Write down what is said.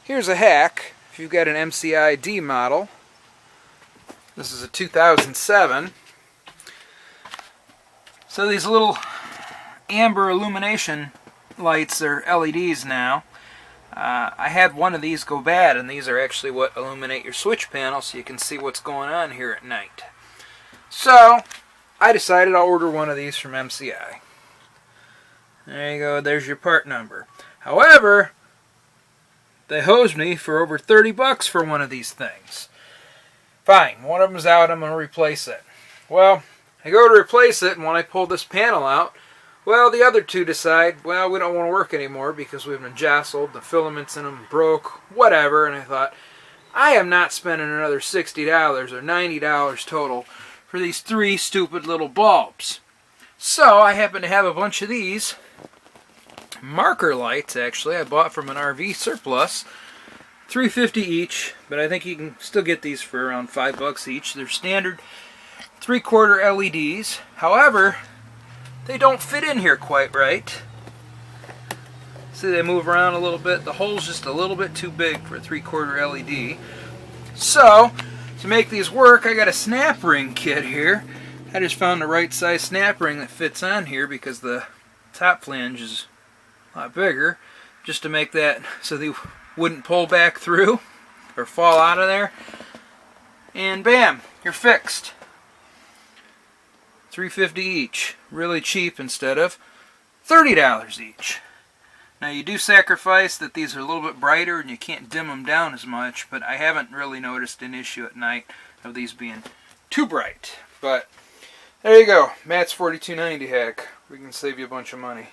Here's a hack if you've got an MCI D model. This is a 2007. So these little amber illumination lights are LEDs now. I had one of these go bad, and these are actually what illuminate your switch panel so you can see what's going on here at night. So I decided I'll order one of these from MCI. There you go, there's your part number. However, they hosed me for over 30 bucks for one of these things. Fine, one of them's out, I'm going to replace it. Well, I go to replace it, and when I pull this panel out, well, the other two decide, well, we don't want to work anymore because we've been jostled, the filaments in them broke, whatever, and I thought, I am not spending another $60 or $90 total for these three stupid little bulbs. So I happen to have a bunch of these marker lights, actually, I bought from an RV surplus. $3.50 each, but I think you can still get these for around $5 each. They're standard 3/4 LEDs. However, they don't fit in here quite right. See, they move around a little bit. The hole's just a little bit too big for a 3/4 LED. So, to make these work, I got a snap ring kit here. I just found the right size snap ring that fits on here because the top flange is a lot bigger, just to make that so they wouldn't pull back through or fall out of there. And bam, you're fixed. $3.50 each. Really cheap instead of $30 each. Now you do sacrifice that these are a little bit brighter and you can't dim them down as much, but I haven't really noticed an issue at night of these being too bright. But there you go, Matt's 4290 hack. We can save you a bunch of money.